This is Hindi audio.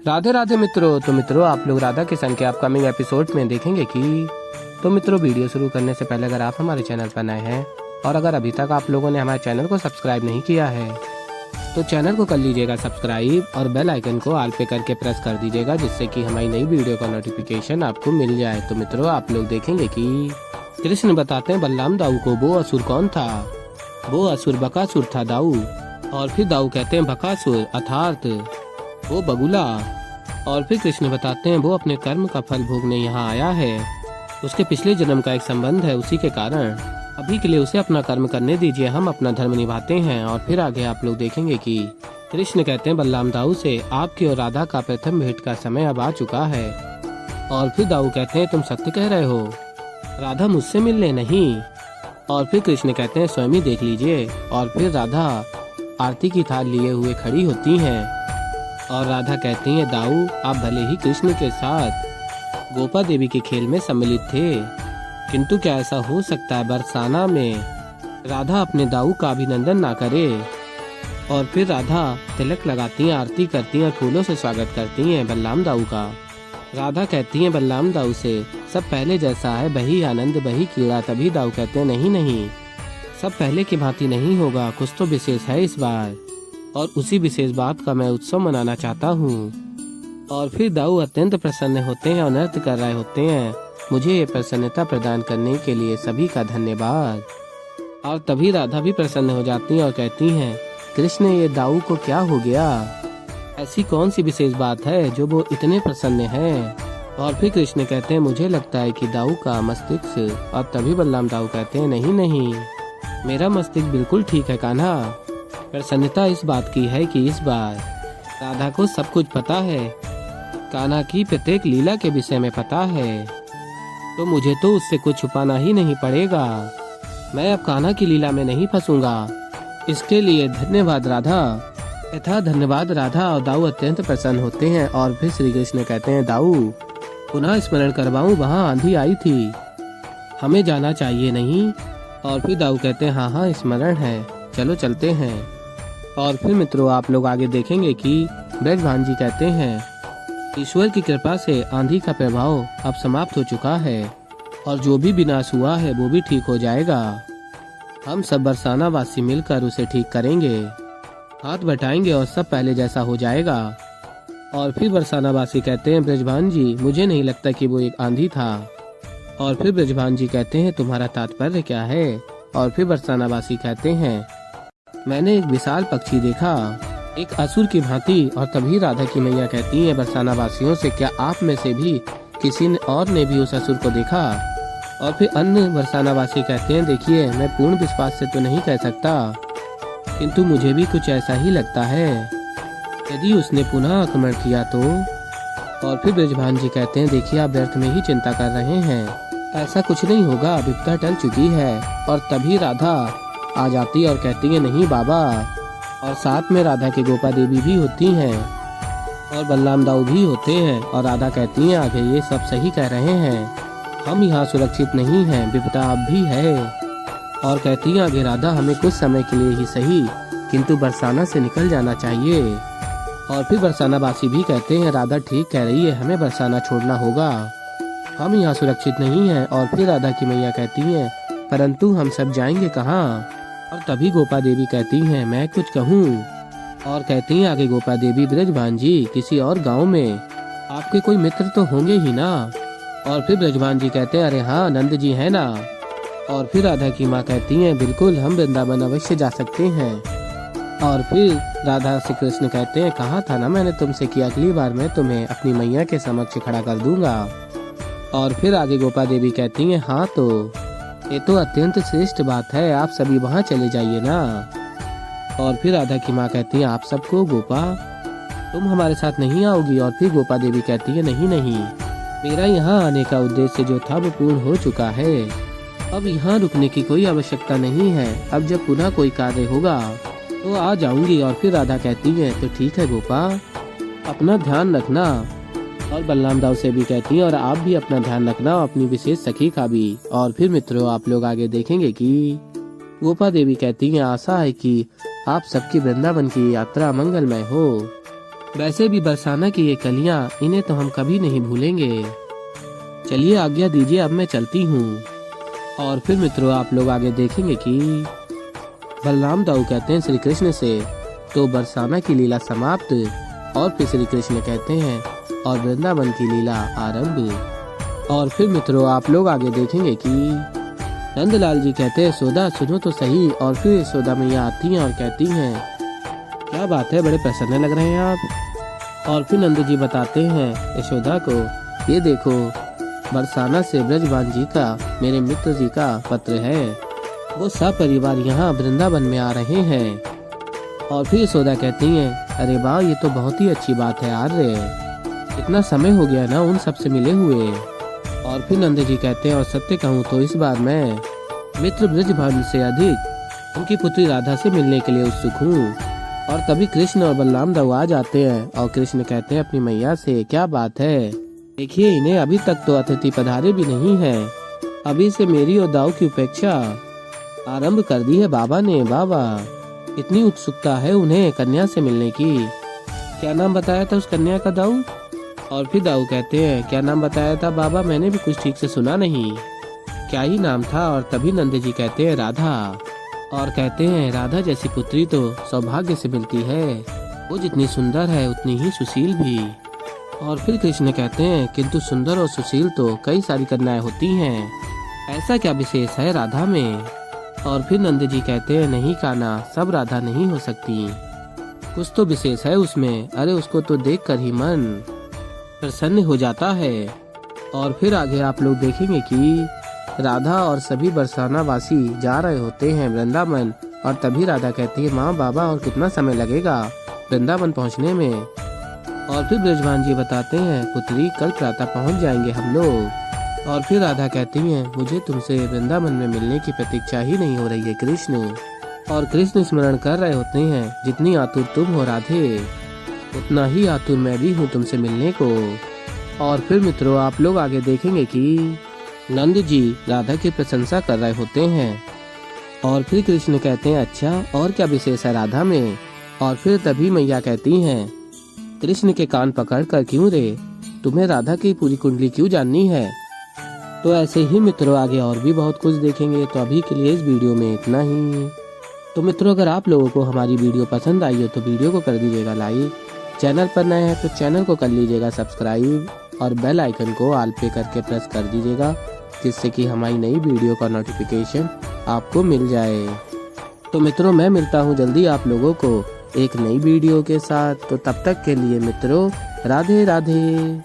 राधे राधे मित्रों। तो मित्रों आप लोग राधा किशन के अपकमिंग एपिसोड में देखेंगे कि तो मित्रों वीडियो शुरू करने से पहले अगर आप हमारे चैनल पर नए हैं और अगर अभी तक आप लोगों ने हमारे चैनल को सब्सक्राइब नहीं किया है तो चैनल को कर लीजिएगा सब्सक्राइब और बेल आइकन को ऑल पे करके प्रेस कर दीजिएगा, जिससे कि हमारी नई वीडियो का नोटिफिकेशन आपको मिल जाए। तो मित्रों आप लोग देखेंगे कि कृष्ण बताते हैं बलराम दाऊ को वो असुर कौन था। वो असुर बकासुर था दाऊ। और फिर दाऊ कहते हैं बकासुर अर्थात वो बगुला। और फिर कृष्ण बताते हैं वो अपने कर्म का फल भोगने यहाँ आया है, उसके पिछले जन्म का एक संबंध है, उसी के कारण अभी के लिए उसे अपना कर्म करने दीजिए, हम अपना धर्म निभाते हैं। और फिर आगे आप लोग देखेंगे कि कृष्ण कहते हैं बलराम दाऊ से आपकी और राधा का प्रथम भेंट का समय अब आ चुका है। और फिर दाऊ कहते हैं तुम सत्य कह रहे हो, राधा मुझसे मिलने नहीं। और फिर कृष्ण कहते हैं स्वयं ही देख लीजिए। और फिर राधा आरती की थाल लिए हुए खड़ी होती हैं और राधा कहती है दाऊ आप भले ही कृष्ण के साथ गोपा देवी के खेल में सम्मिलित थे, किंतु क्या ऐसा हो सकता है बरसाना में राधा अपने दाऊ का अभिनंदन ना करे। और फिर राधा तिलक लगाती हैं, आरती करती हैं, फूलों से स्वागत करती हैं बलराम दाऊ का। राधा कहती हैं बलराम दाऊ से सब पहले जैसा है, बही आनंद बही कीड़ा। तभी दाऊ कहते हैं नहीं नहीं, सब पहले की भांति नहीं होगा, कुछ तो विशेष है इस बार और उसी विशेष बात का मैं उत्सव मनाना चाहता हूँ। और फिर दाऊ अत्यंत प्रसन्न होते हैं और नृत्य कर रहे होते हैं। मुझे ये प्रसन्नता प्रदान करने के लिए सभी का धन्यवाद। और तभी राधा भी प्रसन्न हो जाती हैं और कहती हैं कृष्ण ये दाऊ को क्या हो गया, ऐसी कौन सी विशेष बात है जो वो इतने प्रसन्न हैं। और फिर कृष्ण कहते हैं मुझे लगता है कि दाऊ का मस्तिष्क। और तभी बलराम दाऊ कहते हैं नहीं नहीं, मेरा मस्तिष्क बिल्कुल ठीक है कान्हा। प्रसन्नता इस बात की है कि इस बार राधा को सब कुछ पता है, कान्हा की प्रत्येक लीला के विषय में पता है, तो मुझे तो उससे कुछ छुपाना ही नहीं पड़ेगा। मैं अब कान्हा की लीला में नहीं फंसूंगा। इसके लिए धन्यवाद राधा। यथा धन्यवाद राधा। और दाऊ अत्यंत प्रसन्न होते हैं। और फिर श्री कृष्ण कहते हैं दाऊ पुनः स्मरण करवाऊं, वहाँ आंधी आई थी, हमें जाना चाहिए नहीं। और फिर दाऊ कहते हैं हाँ स्मरण है, चलो चलते हैं। और फिर मित्रों आप लोग आगे देखेंगे कि ब्रजभान जी कहते हैं ईश्वर की कृपा से आंधी का प्रभाव अब समाप्त हो चुका है और जो भी विनाश हुआ है वो भी ठीक हो जाएगा। हम सब बरसाना वासी मिलकर उसे ठीक करेंगे, हाथ बटाएंगे और सब पहले जैसा हो जाएगा। और फिर बरसाना वासी कहते हैं ब्रजभान जी मुझे नहीं लगता कि वो एक आंधी था। और फिर ब्रजभान जी कहते हैं तुम्हारा तात्पर्य क्या है। और फिर बरसाना वासी कहते हैं मैंने एक विशाल पक्षी देखा, एक असुर की भांति। और तभी राधा की मैया कहती है बरसाना वासियों से क्या आप में से भी किसी और ने भी उस असुर को देखा। और फिर अन्य बरसाना वासी कहते हैं देखिए मैं पूर्ण विश्वास से तो नहीं कह सकता, किंतु मुझे भी कुछ ऐसा ही लगता है, यदि उसने पुनः आक्रमण किया तो। और फिर ब्रजभान जी कहते हैं देखिए आप व्यर्थ में ही चिंता कर रहे हैं, ऐसा कुछ नहीं होगा, विपदा टल चुकी है। और तभी राधा आ जाती और कहती है नहीं बाबा। और साथ में राधा की गोपा देवी भी होती हैं और बलराम दाऊ भी होते हैं। और राधा कहती हैं आगे ये सब सही कह रहे हैं, हम यहाँ सुरक्षित नहीं हैं, विपदा अब भी है। और कहती हैं आगे राधा हमें कुछ समय के लिए ही सही किंतु बरसाना से निकल जाना चाहिए। और फिर बरसाना वासी भी कहते हैं राधा ठीक कह रही है, हमें बरसाना छोड़ना होगा, हम यहाँ सुरक्षित नहीं हैं। और फिर राधा की मैया कहती हैं परंतु हम सब जाएंगे कहाँ। और तभी गोपा देवी कहती हैं मैं कुछ कहूँ। और कहती हैं आगे गोपा देवी ब्रजभान जी किसी और गांव में आपके कोई मित्र तो होंगे ही ना। और फिर ब्रजभान जी कहते हैं अरे हाँ नंद जी है ना। और फिर राधा की माँ कहती हैं बिल्कुल हम वृंदावन अवश्य जा सकते हैं। और फिर राधा से कृष्ण कहते हैं कहा था ना मैंने तुमसे कि अगली बार मैं तुम्हें अपनी मैया के समक्ष खड़ा कर दूंगा। और फिर आगे गोपा देवी कहती हैं हाँ तो ये तो अत्यंत श्रेष्ठ बात है, आप सभी वहाँ चले जाइए ना। और फिर राधा की माँ कहती है आप सबको गोपा तुम हमारे साथ नहीं आओगी। और फिर गोपा देवी कहती है नहीं नहीं, मेरा यहाँ आने का उद्देश्य जो था वो पूर्ण हो चुका है, अब यहाँ रुकने की कोई आवश्यकता नहीं है, अब जब पुनः कोई कार्य होगा तो आ जाऊंगी। और फिर राधा कहती है तो ठीक है गोपा अपना ध्यान रखना। और बलराम दाऊ से भी कहती हैं और आप भी अपना ध्यान रखना, अपनी विशेष सखी का भी। और फिर मित्रों आप लोग आगे देखेंगे कि गोपा देवी कहती हैं आशा है कि आप सबकी वृंदावन की यात्रा मंगलमय हो। वैसे भी बरसाना की ये कलियां, इन्हें तो हम कभी नहीं भूलेंगे। चलिए आज्ञा दीजिए, अब मैं चलती हूँ। और फिर मित्रों आप लोग आगे देखेंगे कि बलराम दाऊ कहते हैं श्री कृष्ण से, तो बरसाना की लीला समाप्त। और फिर श्री कृष्ण कहते हैं और वृंदावन की लीला आरंभ। और फिर मित्रों आप लोग आगे देखेंगे कि नंदलाल जी कहते हैं यशोदा सुनो तो सही। और फिर यशोदा मैया आती हैं और कहती हैं क्या बात है, बड़े प्रसन्न लग रहे हैं आप। और फिर नंद जी बताते हैं यशोदा को, ये देखो बरसाना से ब्रजभान जी का, मेरे मित्र जी का पत्र है। वो सब परिवार यहाँ वृंदावन में आ रहे हैं। और फिर यशोदा कहती हैं अरे वाह, ये तो बहुत ही अच्छी बात है आर्य, इतना समय हो गया ना उन सबसे मिले हुए। और फिर नंद जी कहते हैं और सत्य कहूँ तो इस बार मैं मित्र ब्रजभान से अधिक उनकी पुत्री राधा से मिलने के लिए उत्सुक हूँ। और तभी कृष्ण और बलराम दाऊ आ जाते हैं और कृष्ण कहते हैं अपनी मैया से क्या बात है, देखिए इन्हें अभी तक तो अतिथि पधारे भी नहीं है, अभी से मेरी और दाऊ की उपेक्षा आरंभ कर दी है बाबा ने। बाबा इतनी उत्सुकता है उन्हें कन्या से मिलने की। क्या नाम बताया था उस कन्या का दाऊ? और फिर दाऊ कहते हैं क्या नाम बताया था बाबा, मैंने भी कुछ ठीक से सुना नहीं, क्या ही नाम था। और तभी नंद जी कहते हैं राधा। और कहते हैं राधा जैसी पुत्री तो सौभाग्य से मिलती है, वो जितनी सुंदर है उतनी ही सुशील भी। और फिर कृष्ण कहते हैं किंतु सुंदर और सुशील तो कई सारी कन्याएं होती हैं, ऐसा क्या विशेष है राधा में। और फिर नंद जी कहते हैं नहीं कान्हा, सब राधा नहीं हो सकती, कुछ तो विशेष है उसमें, अरे उसको तो देखकर ही मन प्रसन्न हो जाता है। और फिर आगे आप लोग देखेंगे कि राधा और सभी बरसाना वासी जा रहे होते हैं वृंदावन। और तभी राधा कहती है माँ बाबा और कितना समय लगेगा वृंदावन पहुँचने में। और फिर ब्रजभान जी बताते हैं पुत्री कल प्रातः पहुँच जाएंगे हम लोग। और फिर राधा कहती हैं मुझे तुमसे वृंदावन में मिलने की प्रतीक्षा ही नहीं हो रही है कृष्ण। और कृष्ण स्मरण कर रहे होते हैं जितनी आतुर तुम हो राधे, उतना ही आतुर मैं भी हूँ तुमसे मिलने को। और फिर मित्रों आप लोग आगे देखेंगे कि नंद जी राधा की प्रशंसा कर रहे होते हैं। और फिर कृष्ण कहते हैं अच्छा और क्या विशेष है राधा में। और फिर तभी मैया कहती हैं कृष्ण के कान पकड़कर क्यों रे, तुम्हें राधा की पूरी कुंडली क्यों जाननी है। तो ऐसे ही मित्रों आगे और भी बहुत कुछ देखेंगे, तो अभी के लिए इस वीडियो में इतना ही। तो मित्रों अगर आप लोगों को हमारी वीडियो पसंद आई हो तो वीडियो को कर दीजिएगा लाइक, चैनल पर नए हैं तो चैनल को कर लीजिएगा सब्सक्राइब और बेल आइकन को ऑल पे करके प्रेस कर दीजिएगा, जिससे कि हमारी नई वीडियो का नोटिफिकेशन आपको मिल जाए। तो मित्रों मैं मिलता हूँ जल्दी आप लोगों को एक नई वीडियो के साथ, तो तब तक के लिए मित्रों राधे राधे।